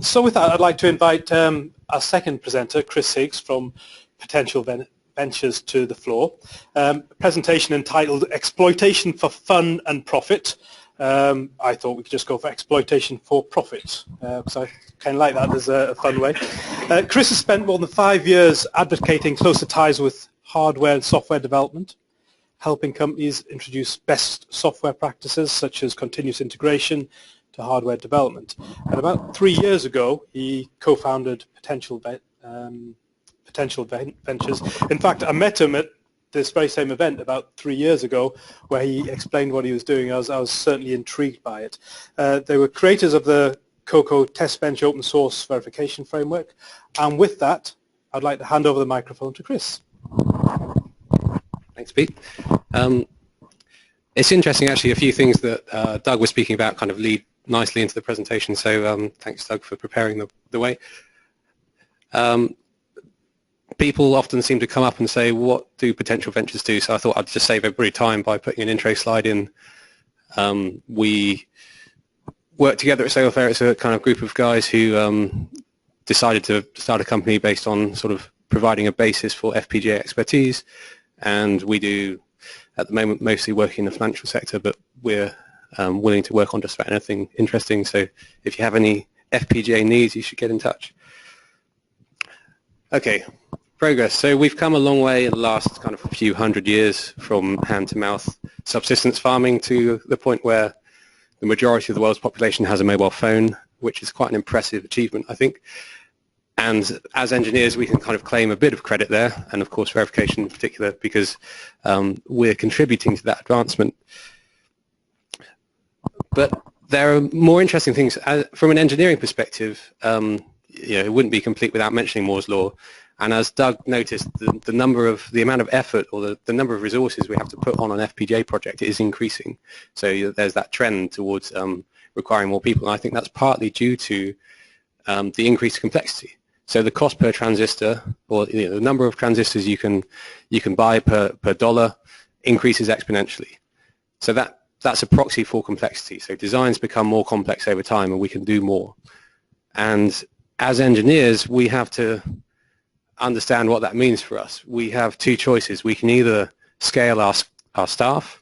So with that, I'd like to invite our second presenter, Chris Higgs from Potential Ventures, to the floor. A presentation entitled Exploitation for Fun and Profit. I thought we could just go for exploitation for profit, because I kind of like that as a fun way. Chris has spent more than 5 years advocating closer ties with hardware and software development, helping companies introduce best software practices such as continuous integration to hardware development. And about 3 years ago, he co-founded Potential Ventures. In fact, I met him at this very same event about 3 years ago, where he explained what he was doing. I was certainly intrigued by it. They were creators of the COCO Test Bench open source verification framework. And with that, I'd like to hand over the microphone to Chris. Thanks, Pete. It's interesting, actually, a few things that Doug was speaking about kind of lead nicely into the presentation, so thanks, Doug, for preparing the way. People often seem to come up and say, what do Potential Ventures do? So I thought I'd just save everybody time by putting an intro slide in. We work together at Salefair. It's a kind of group of guys who decided to start a company based on sort of providing a basis for FPGA expertise, and we do, at the moment, mostly work in the financial sector, but we're willing to work on just about anything interesting. So if you have any FPGA needs, you should get in touch. Okay, progress. So we've come a long way in the last kind of few hundred years from hand-to-mouth subsistence farming to the point where the majority of the world's population has a mobile phone, which is quite an impressive achievement, I think. And as engineers, we can kind of claim a bit of credit there, and of course verification in particular, because we're contributing to that advancement. But there are more interesting things. From an engineering perspective, it wouldn't be complete without mentioning Moore's Law. And as Doug noticed, the amount of effort or the number of resources we have to put on an FPGA project is increasing. So there's that trend towards requiring more people. And I think that's partly due to the increased complexity. So the cost per transistor, or the number of transistors you can buy per dollar, increases exponentially. So that's a proxy for complexity. So designs become more complex over time, and we can do more. And as engineers, we have to understand what that means for us. We have two choices. We can either scale our staff,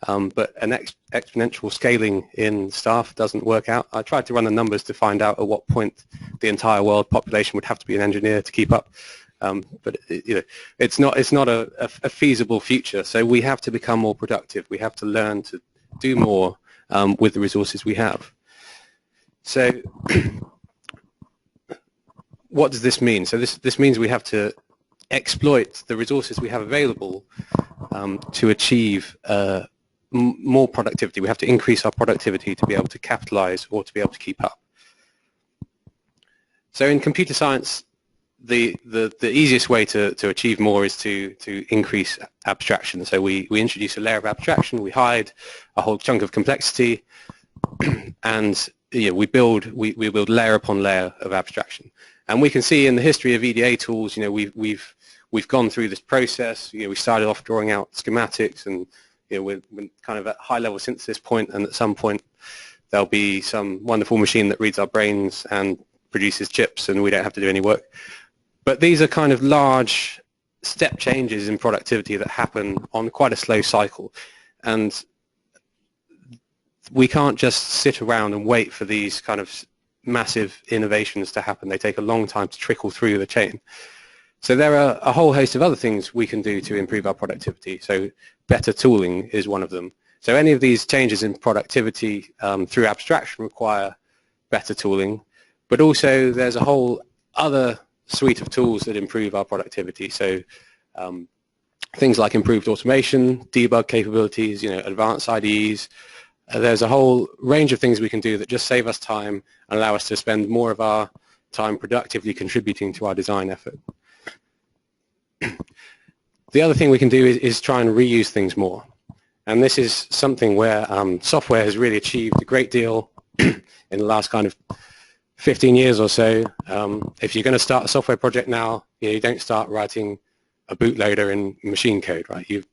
but an exponential scaling in staff doesn't work out. I tried to run the numbers to find out at what point the entire world population would have to be an engineer to keep up. But it's not a feasible future. So we have to become more productive. We have to learn to do more with the resources we have. So what does this mean? So this means we have to exploit the resources we have available to achieve more productivity. We have to increase our productivity to be able to capitalize or to be able to keep up. So in computer science, the easiest way to achieve more is to increase abstraction. So we introduce a layer of abstraction, we hide a whole chunk of complexity, and we build layer upon layer of abstraction. And we can see in the history of EDA tools, we've gone through this process. We started off drawing out schematics, and we're kind of at high level synthesis point, and at some point there'll be some wonderful machine that reads our brains and produces chips, and we don't have to do any work. But these are kind of large step changes in productivity that happen on quite a slow cycle. And we can't just sit around and wait for these kind of massive innovations to happen. They take a long time to trickle through the chain. So there are a whole host of other things we can do to improve our productivity. So better tooling is one of them. So any of these changes in productivity through abstraction require better tooling. But also there's a whole other suite of tools that improve our productivity. So things like improved automation, debug capabilities, advanced IDEs. There's a whole range of things we can do that just save us time and allow us to spend more of our time productively contributing to our design effort. The other thing we can do is try and reuse things more. And this is something where software has really achieved a great deal in the last kind of 15 years or so. If you're going to start a software project now, you don't start writing a bootloader in machine code, right? You've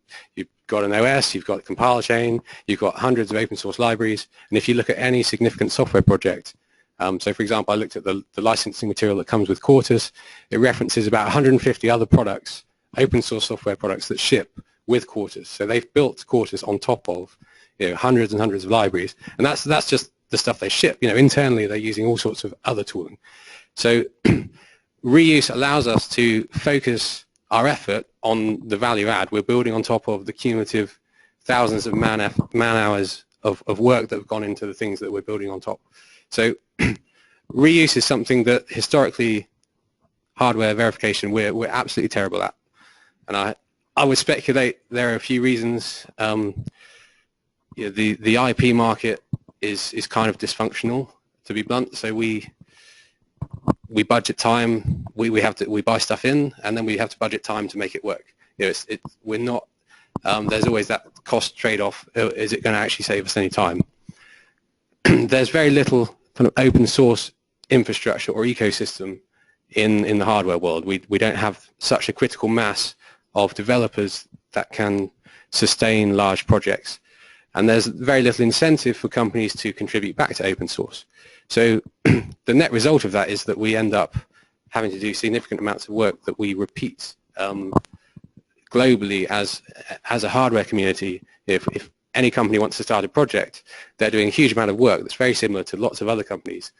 got an OS, you've got a compile chain, you've got hundreds of open source libraries, and if you look at any significant software project, So for example, I looked at the licensing material that comes with Quartus. It references about 150 other products, open source software products that ship with Quartus. So they've built Quartus on top of hundreds and hundreds of libraries, and that's just the stuff they ship. Internally they're using all sorts of other tooling. So reuse allows us to focus our effort on the value add. We're building on top of the cumulative thousands of man hours of work that have gone into the things that we're building on top. So reuse is something that historically hardware verification we're absolutely terrible at, and I would speculate there are a few reasons. The IP market is kind of dysfunctional, to be blunt. So we budget time, we buy stuff in, and then we have to budget time to make it work. We're not. There's always that cost trade-off. Is it going to actually save us any time? There's very little kind of open source infrastructure or ecosystem in the hardware world. We don't have such a critical mass of developers that can sustain large projects, and there's very little incentive for companies to contribute back to open source. So the net result of that is that we end up having to do significant amounts of work that we repeat globally as a hardware community. If any company wants to start a project, they're doing a huge amount of work that's very similar to lots of other companies,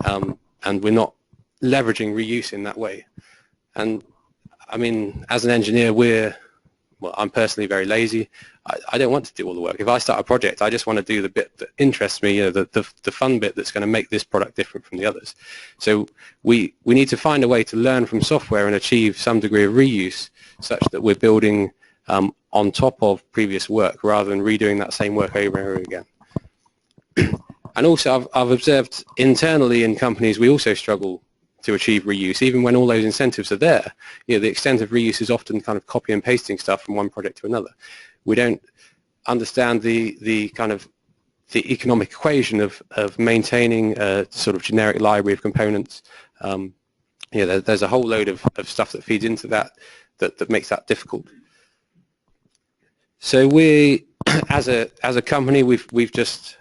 and we're not leveraging reuse in that way. And I mean, as an engineer, I'm personally very lazy. I don't want to do all the work. If I start a project, I just want to do the bit that interests me, the fun bit that's going to make this product different from the others. So we need to find a way to learn from software and achieve some degree of reuse, such that we're building on top of previous work rather than redoing that same work over and over again. And also I've observed internally in companies we also struggle to achieve reuse, even when all those incentives are there. The extent of reuse is often kind of copy and pasting stuff from one project to another. We don't understand the kind of the economic equation of maintaining a sort of generic library of components. There's a whole load of stuff that feeds into that makes that difficult. So we, as a company, we've just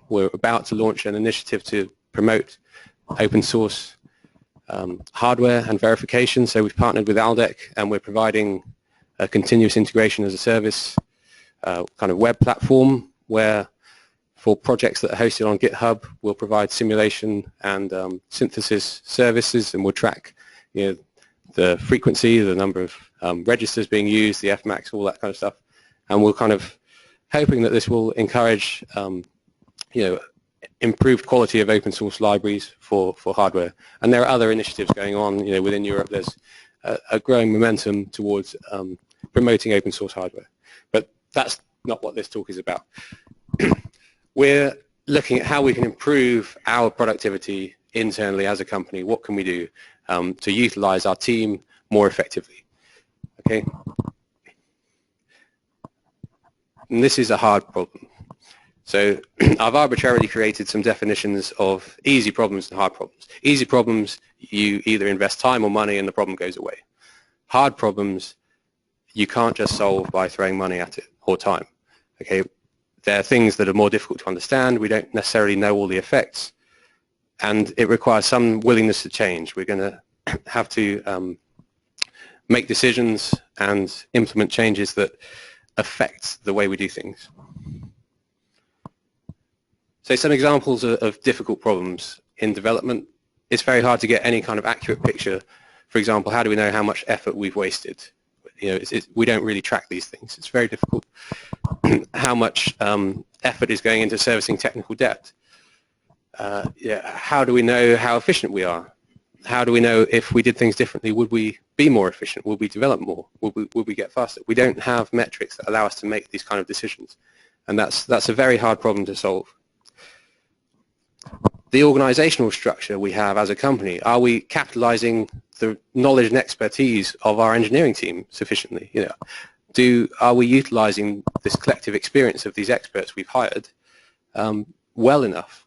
we're about to launch an initiative to promote open source hardware and verification. So we've partnered with Aldec, and we're providing a continuous integration as a service kind of web platform where, for projects that are hosted on GitHub, we'll provide simulation and synthesis services, and we'll track the frequency, the number of registers being used, the Fmax, all that kind of stuff. And we're kind of hoping that this will encourage improved quality of open source libraries for hardware. And there are other initiatives going on. Within Europe, there's a growing momentum towards promoting open source hardware. But that's not what this talk is about. We're looking at how we can improve our productivity internally as a company. What can we do to utilize our team more effectively? Okay. And this is a hard problem. So I've arbitrarily created some definitions of easy problems and hard problems. Easy problems, you either invest time or money and the problem goes away. Hard problems, you can't just solve by throwing money at it or time. Okay, there are things that are more difficult to understand. We don't necessarily know all the effects, and it requires some willingness to change. We're going to have to make decisions and implement changes that affect the way we do things. So some examples of difficult problems in development. It's very hard to get any kind of accurate picture. For example, how do we know how much effort we've wasted? We don't really track these things. It's very difficult. How much effort is going into servicing technical debt? How do we know how efficient we are? How do we know if we did things differently, would we be more efficient? Would we develop more? Would we get faster? We don't have metrics that allow us to make these kind of decisions. And that's a very hard problem to solve. The organizational structure we have as a company, are we capitalizing the knowledge and expertise of our engineering team sufficiently? Are we utilizing this collective experience of these experts we've hired well enough?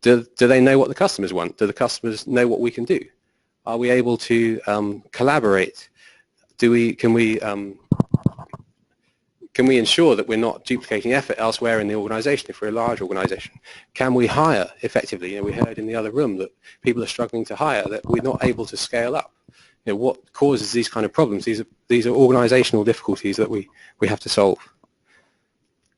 Do they know what the customers want? Do the customers know what we can do? Are we able to collaborate? Can we can we ensure that we're not duplicating effort elsewhere in the organization if we're a large organization? Can we hire effectively? We heard in the other room that people are struggling to hire, that we're not able to scale up. What causes these kind of problems? These are organizational difficulties that we have to solve.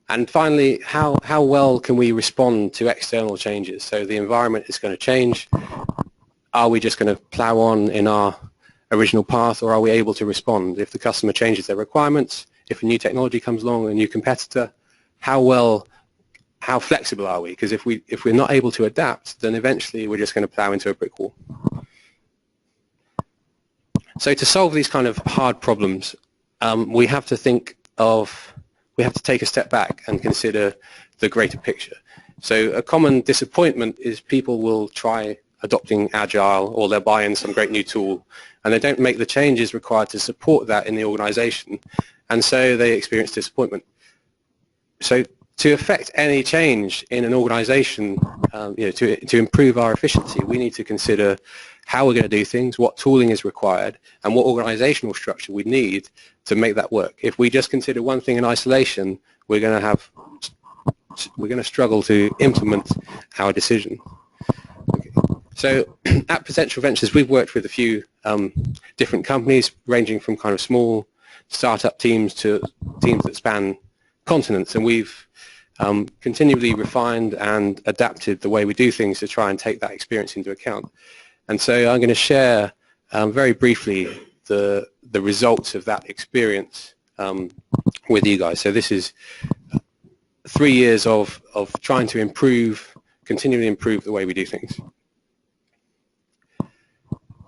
And finally, how well can we respond to external changes? So the environment is going to change. Are we just going to plow on in our original path, or are we able to respond? If the customer changes their requirements, if a new technology comes along, a new competitor, how flexible are we? Because if we're not able to adapt, then eventually we're just going to plow into a brick wall. So to solve these kind of hard problems, we have to take a step back and consider the greater picture. So a common disappointment is people will try adopting Agile, or they'll buy in some great new tool, and they don't make the changes required to support that in the organization, and so they experience disappointment. So to affect any change in an organization, to improve our efficiency, we need to consider how we're going to do things, what tooling is required, and what organizational structure we need to make that work. If we just consider one thing in isolation, we're going to struggle to implement our decision. Okay. So at Potential Ventures, we've worked with a few different companies, ranging from kind of small startup teams to teams that span continents, and we've continually refined and adapted the way we do things to try and take that experience into account. And so I'm going to share very briefly the results of that experience with you guys. So this is 3 years of trying to continually improve the way we do things.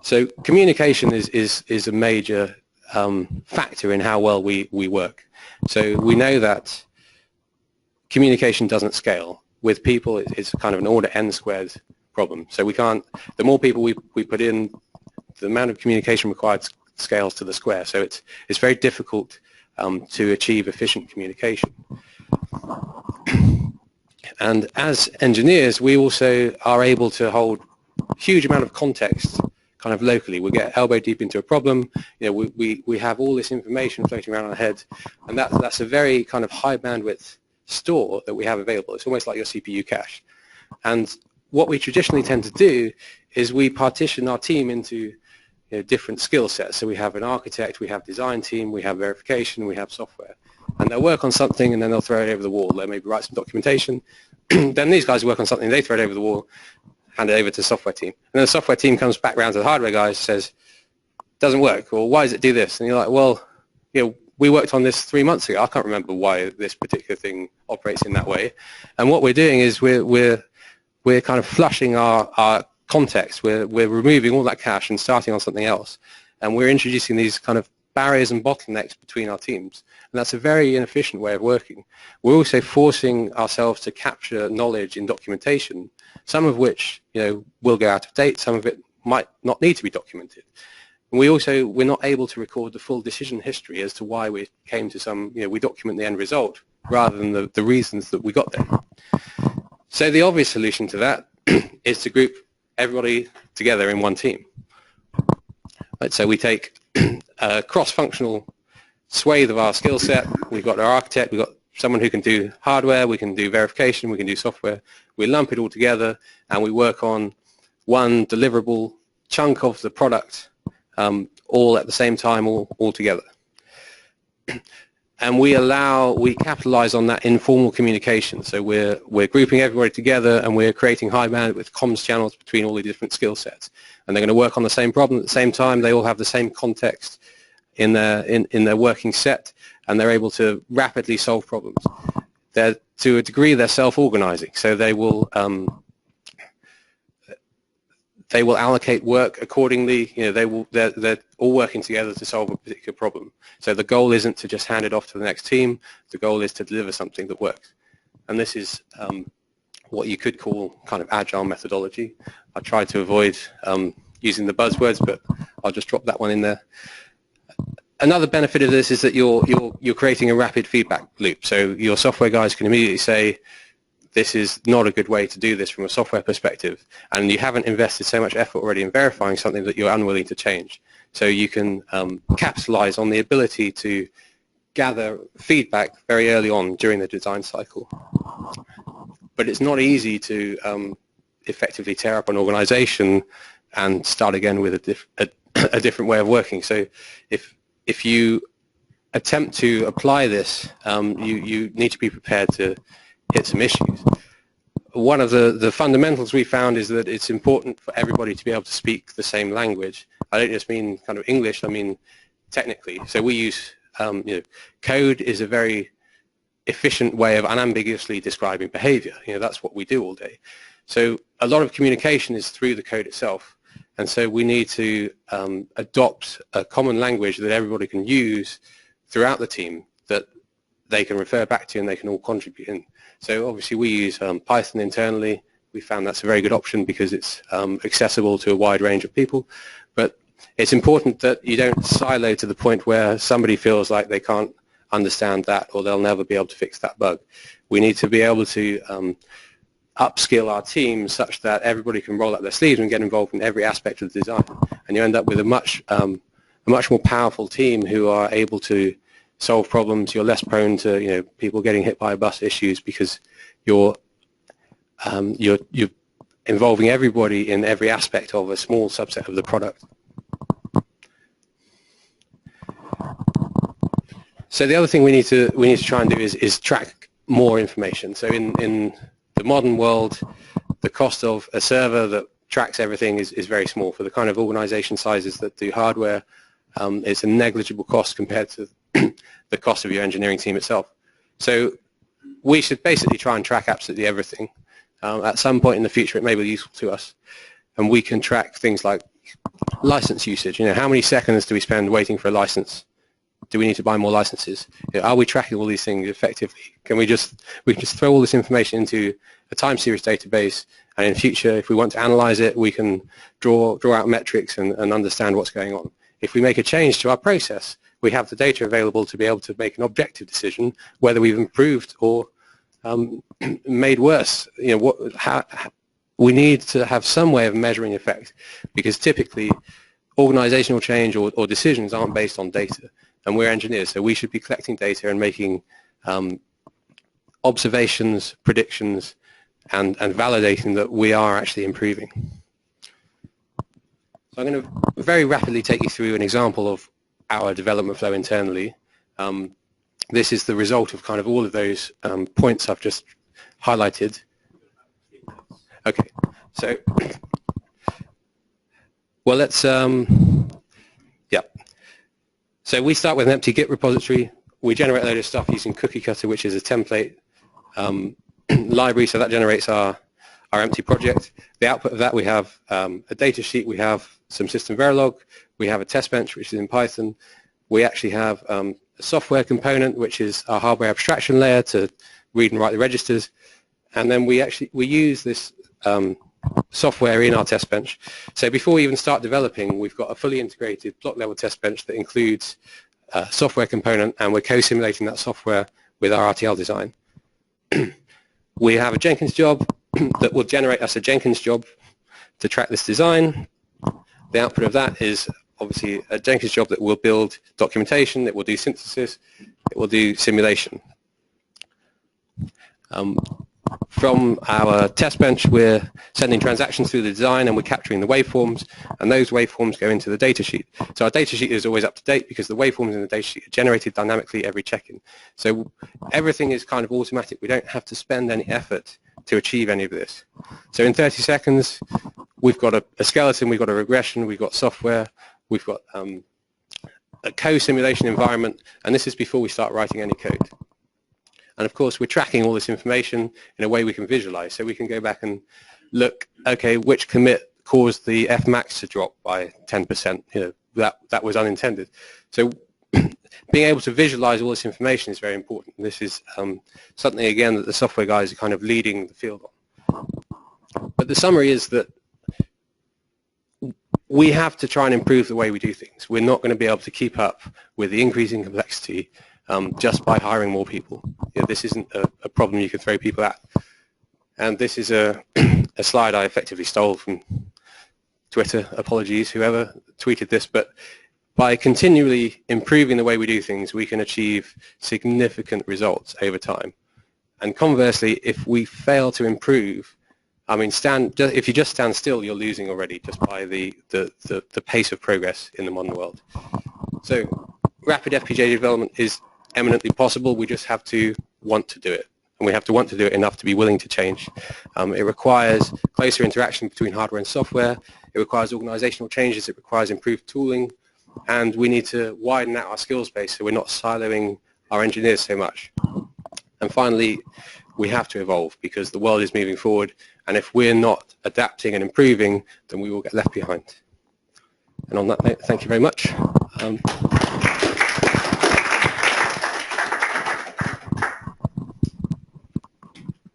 So communication is a major factor in how well we work. So we know that communication doesn't scale. With people, it's kind of an order n squared problem. So we can't, the more people we put in, the amount of communication required scales to the square. So it's very difficult to achieve efficient communication. And as engineers, we also are able to hold huge amount of context kind of locally. We get elbow deep into a problem. We have all this information floating around our head, and that's a very kind of high bandwidth store that we have available. It's almost like your CPU cache. And what we traditionally tend to do is we partition our team into different skill sets. So we have an architect, we have design team, we have verification, we have software. And they'll work on something and then they'll throw it over the wall. They'll maybe write some documentation. Then these guys work on something, they throw it over the wall, hand it over to the software team. And then the software team comes back around to the hardware guys, says, doesn't work, or why does it do this? And you're like, well, we worked on this 3 months ago. I can't remember why this particular thing operates in that way. And what we're doing is we're kind of flushing our context. We're removing all that cache and starting on something else. And we're introducing these kind of barriers and bottlenecks between our teams. And that's a very inefficient way of working. We're also forcing ourselves to capture knowledge in documentation, some of which will go out of date, some of it might not need to be documented. And we're not able to record the full decision history as to why we came to some, we document the end result rather than the reasons that we got there. So the obvious solution to that is to group everybody together in one team. Right, so we take a cross-functional swathe of our skill set. We've got our architect, we've got someone who can do hardware, we can do verification, we can do software. We lump it all together and we work on one deliverable chunk of the product all at the same time, all together. And we capitalize on that informal communication. So we're grouping everybody together and we're creating high bandwidth comms channels between all the different skill sets. And they're going to work on the same problem at the same time. They all have the same context in their working set, and they're able to rapidly solve problems. To a degree, they're self-organizing. So they will allocate work accordingly. They're all working together to solve a particular problem. So the goal isn't to just hand it off to the next team. The goal is to deliver something that works. And this is what you could call kind of agile methodology. I try to avoid using the buzzwords, but I'll just drop that one in there. Another benefit of this is that you're creating a rapid feedback loop. So your software guys can immediately say, this is not a good way to do this from a software perspective, and you haven't invested so much effort already in verifying something that you're unwilling to change. So you can capitalize on the ability to gather feedback very early on during the design cycle. But it's not easy to effectively tear up an organization and start again with a different way of working. So if you attempt to apply this, you need to be prepared to hit some issues. One of the fundamentals we found is that it's important for everybody to be able to speak the same language. I don't just mean kind of English, I mean technically. So we use, code is a very efficient way of unambiguously describing behavior. That's what we do all day. So a lot of communication is through the code itself. And so we need to adopt a common language that everybody can use throughout the team that they can refer back to and they can all contribute in. So obviously we use Python internally. We found that's a very good option because it's accessible to a wide range of people. But it's important that you don't silo to the point where somebody feels like they can't understand that or they'll never be able to fix that bug. We need to be able to upskill our team such that everybody can roll up their sleeves and get involved in every aspect of the design. And you end up with a much more powerful team who are able to solve problems. You're less prone to people getting hit by a bus issues because you're involving everybody in every aspect of a small subset of the product. So the other thing we need to try and do is track more information. So in the modern world, the cost of a server that tracks everything is very small. For the kind of organization sizes that do hardware, it's a negligible cost compared to the cost of your engineering team itself. So we should basically try and track absolutely everything. At some point in the future, it may be useful to us. And we can track things like license usage. How many seconds do we spend waiting for a license? Do we need to buy more licenses? Are we tracking all these things effectively? We can just throw all this information into a time series database, and in future, if we want to analyze it, we can draw out metrics and understand what's going on. If we make a change to our process, we have the data available to be able to make an objective decision whether we've improved or made worse. We need to have some way of measuring effect, because typically organizational change or decisions aren't based on data. And we're engineers, so we should be collecting data and making observations, predictions, and validating that we are actually improving. So I'm going to very rapidly take you through an example of our development flow internally. This is the result of kind of all of those points I've just highlighted. Okay, so, well, let's, yeah. So we start with an empty Git repository. We generate a load of stuff using Cookie Cutter, which is a template library, so that generates our empty project. The output of that, we have a data sheet, we have some system Verilog, we have a test bench, which is in Python. We actually have a software component, which is our hardware abstraction layer to read and write the registers. And then we use this software in our test bench. So before we even start developing, we've got a fully integrated block level test bench that includes a software component, and we're co-simulating that software with our RTL design. We have a Jenkins job that will generate us a Jenkins job to track this design. The output of that is obviously a Jenkins job that will build documentation, it will do synthesis, it will do simulation. From our test bench, we're sending transactions through the design and we're capturing the waveforms, and those waveforms go into the datasheet. So our datasheet is always up to date because the waveforms in the datasheet are generated dynamically every check-in. So everything is kind of automatic. We don't have to spend any effort to achieve any of this. So in 30 seconds, we've got a skeleton, we've got a regression, we've got software, we've got a co-simulation environment, and this is before we start writing any code. And of course, we're tracking all this information in a way we can visualize. So we can go back and look, okay, which commit caused the Fmax to drop by 10%? That was unintended. So being able to visualize all this information is very important. This is something, again, that the software guys are kind of leading the field on. But the summary is that we have to try and improve the way we do things. We're not going to be able to keep up with the increasing complexity just by hiring more people. This isn't a problem you can throw people at. And this is a slide I effectively stole from Twitter. Apologies, whoever tweeted this, but by continually improving the way we do things, we can achieve significant results over time. And conversely, if we fail to improve, I mean, if you just stand still, you're losing already just by the pace of progress in the modern world. So rapid FPGA development is eminently possible. We just have to want to do it. And we have to want to do it enough to be willing to change. It requires closer interaction between hardware and software. It requires organizational changes. It requires improved tooling. And we need to widen out our skills base so we're not siloing our engineers so much. And finally, we have to evolve because the world is moving forward. And if we're not adapting and improving, then we will get left behind. And on that note, thank you very much.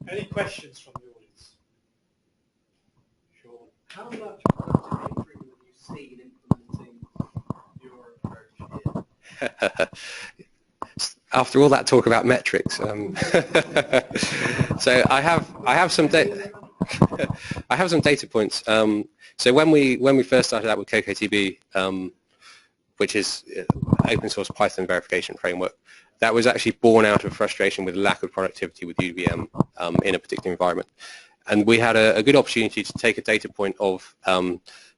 Any questions from the audience? Sure. How much productivity improvement have you seen implementing your approach here? After all that talk about metrics, so I have some data. I have some data points. So when we first started out with CocoaDB, which is open source Python verification framework, that was actually born out of frustration with lack of productivity with UVM in a particular environment. And we had a good opportunity to take a data point of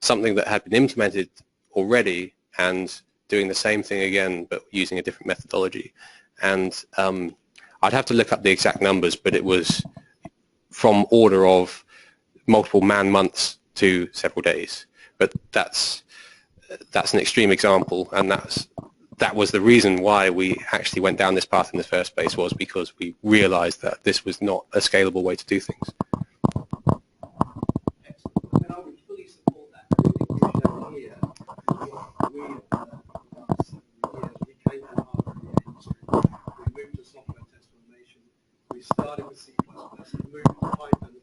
something that had been implemented already and doing the same thing again, but using a different methodology. And I'd have to look up the exact numbers, but it was from order of multiple man-months to several days. But that's an extreme example, and that was the reason why we actually went down this path in the first place, was because we realized that this was not a scalable way to do things. Excellent. And I would fully support that. Everything you show here, what we have done for the last 7 years, we came from hardware in the industry. We moved to software test automation. We started with C++. We moved to Python.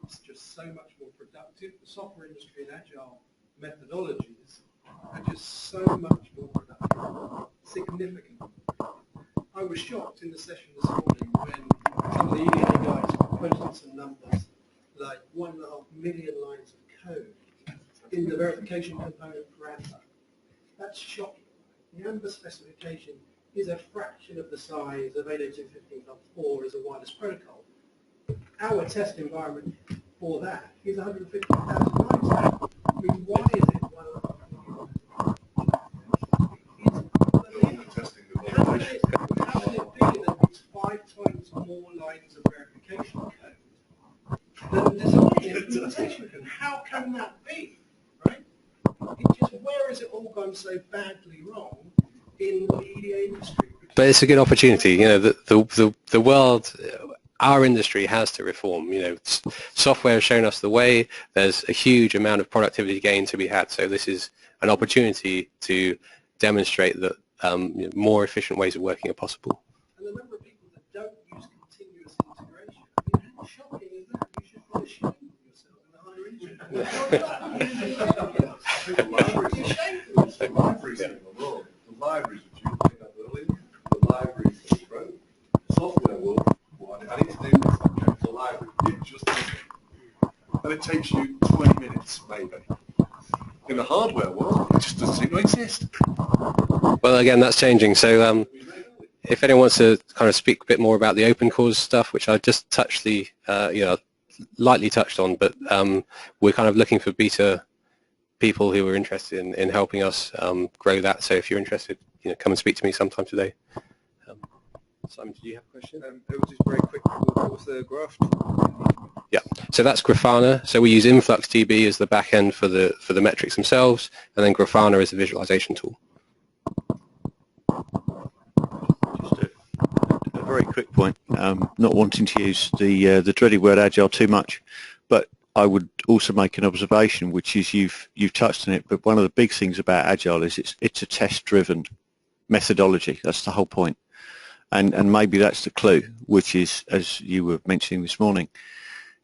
It's just so much more productive. The software industry and Agile methodologies are just so much more productive, significantly. I was shocked in the session this morning when some of the EDA guys posted some numbers, like 1.5 million lines of code in the verification component for AMBER. That's shocking. The AMBER specification is a fraction of the size of 802.15.4 as a wireless protocol. Our test environment for that is 150,000 lines. I mean, why is it 1.5 million lines? How can it be that it's 5 times more lines of verification code than design and implementation code? How can that be? Right? Where has it all gone so badly wrong in the EDA industry? But it's a good opportunity. You know, the world, our industry has to reform. You know, software has shown us the way. There's a huge amount of productivity gain to be had. So this is an opportunity to demonstrate that more efficient ways of working are possible. And the number of people that don't use continuous integration, I mean, how shocking is that? You should feel ashamed of yourself in the higher industry. The libraries in the world, the libraries which you picked up earlier, the libraries that you wrote, the software world, well, I need to do this, okay, the library, it just does it. And it takes you 20 minutes, maybe. In the hardware world, it just doesn't seem to exist. Well, again, that's changing. So if anyone wants to kind of speak a bit more about the open cause stuff, which I just touched lightly touched on, but we're kind of looking for beta people who are interested in helping us grow that. So if you're interested, come and speak to me sometime today. Simon, did you have a question? It was just very quick. What was the graph? Yeah, so that's Grafana. So we use InfluxDB as the back end for the metrics themselves, and then Grafana is the visualization tool. Just a very quick point. Not wanting to use the dreaded word agile too much, but I would also make an observation, which is you've touched on it. But one of the big things about agile is it's a test-driven methodology. That's the whole point, and maybe that's the clue, which is, as you were mentioning this morning.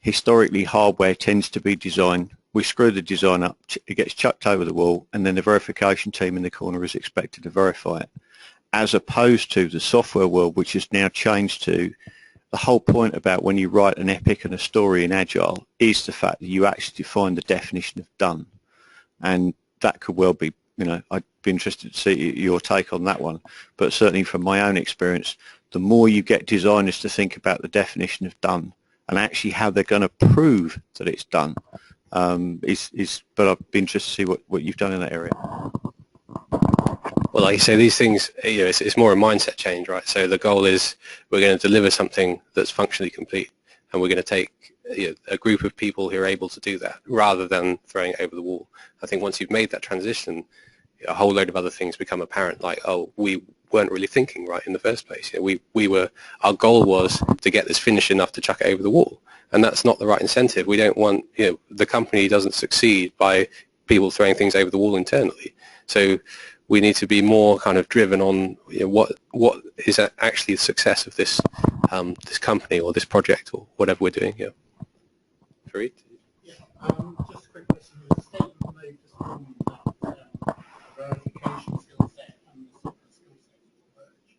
Historically, hardware tends to be designed, we screw the design up, it gets chucked over the wall, and then the verification team in the corner is expected to verify it, as opposed to the software world, which has now changed to the whole point about when you write an epic and a story in Agile is the fact that you actually define the definition of done. And that could well be I'd be interested to see your take on that one. But certainly from my own experience, the more you get designers to think about the definition of done and actually how they're going to prove that it's done, but I'd be interested to see what you've done in that area. Well, like you say, these things, it's more a mindset change, right? So the goal is we're going to deliver something that's functionally complete, and we're going to take a group of people who are able to do that rather than throwing it over the wall. I think once you've made that transition, a whole load of other things become apparent, like, oh, we weren't really thinking right in the first place. Our goal was to get this finished enough to chuck it over the wall, and that's not the right incentive. We don't want, the company doesn't succeed by people throwing things over the wall internally. So we need to be more kind of driven on what is actually the success of this this company or this project or whatever we're doing. Yeah. Fareed? Yeah. Just a quick question. There's a statement made this morning that verification skill set and the software skill set will merge.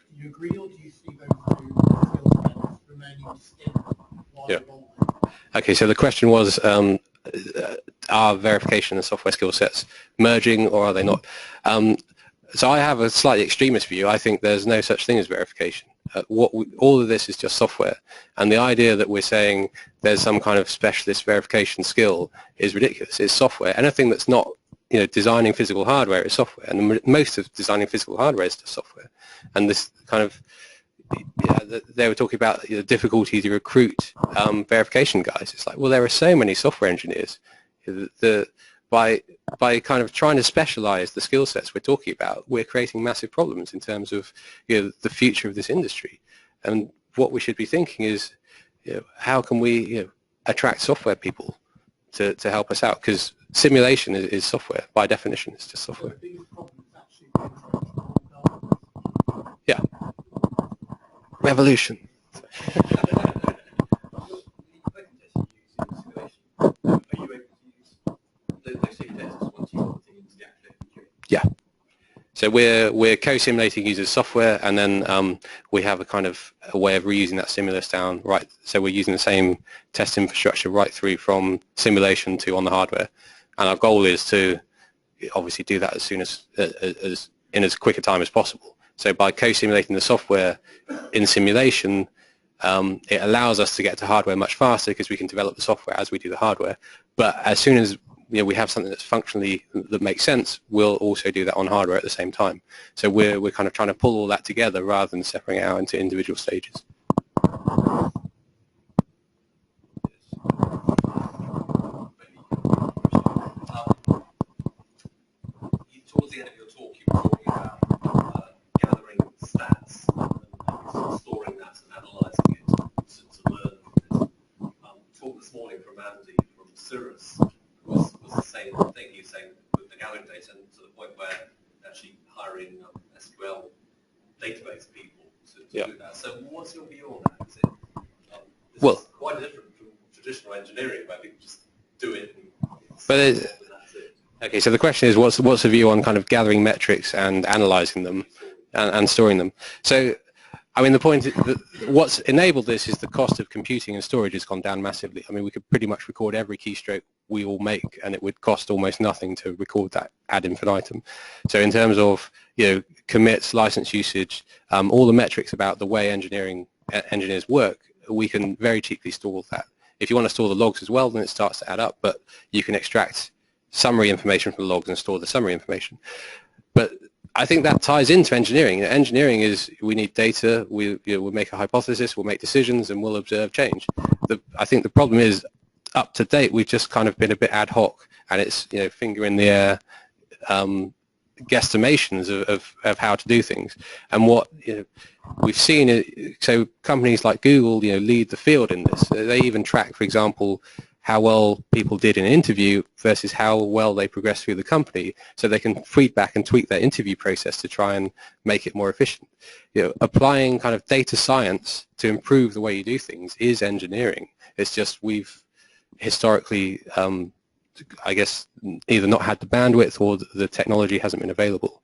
Do you agree, or do you see those two skill sets remaining distinct while evolving? Okay, so the question was, are verification and software skill sets merging, or are they not? So I have a slightly extremist view. I think there's no such thing as verification. All of this is just software, and the idea that we're saying there's some kind of specialist verification skill is ridiculous. It's software. Anything that's not designing physical hardware is software, and most of designing physical hardware is just software. And this kind of they were talking about the difficulty to recruit verification guys. It's like, well, there are so many software engineers. By kind of trying to specialize the skill sets we're talking about, we're creating massive problems in terms of the future of this industry. And what we should be thinking is, how can we attract software people to help us out? Because simulation is software by definition. It's just software. Yeah. Revolution. Yeah. So we're co-simulating users' software, and then we have a kind of a way of reusing that stimulus down, right? So we're using the same test infrastructure right through from simulation to on the hardware, and our goal is to obviously do that as soon as in as quick a time as possible. So by co-simulating the software in simulation, it allows us to get to hardware much faster because we can develop the software as we do the hardware. But as soon as we have something that's functionally that makes sense, we'll also do that on hardware at the same time. So we're kind of trying to pull all that together rather than separating it out into individual stages. Towards the end of your talk, you were talking about gathering stats and storing that and analysing it to learn from it. Talk this morning from Andy from Cirrus was the same thing. He was saying with the gathering data and to the point where actually hiring SQL database people to do that. So what's your view on that? Is it quite different from traditional engineering where people just do it and that's it? Okay, so the question is, what's the view on kind of gathering metrics and analysing them and storing them? So, I mean, the point is that what's enabled this is the cost of computing and storage has gone down massively. I mean, we could pretty much record every keystroke we all make, and it would cost almost nothing to record that ad infinitum. So in terms of commits, license usage, all the metrics about the way engineers work, we can very cheaply store that. If you want to store the logs as well, then it starts to add up, but you can extract summary information from the logs and store the summary information. But I think that ties into engineering. Engineering is we need data, we'll make a hypothesis, we'll make decisions, and we'll observe change. I think the problem is, up to date, we've just kind of been a bit ad hoc, and it's finger in the air guesstimations of how to do things. And what we've seen is, so companies like Google lead the field in this. They even track, for example, how well people did in an interview versus how well they progress through the company, so they can feedback and tweak their interview process to try and make it more efficient. Applying kind of data science to improve the way you do things is engineering. It's just we've historically, I guess, either not had the bandwidth or the technology hasn't been available.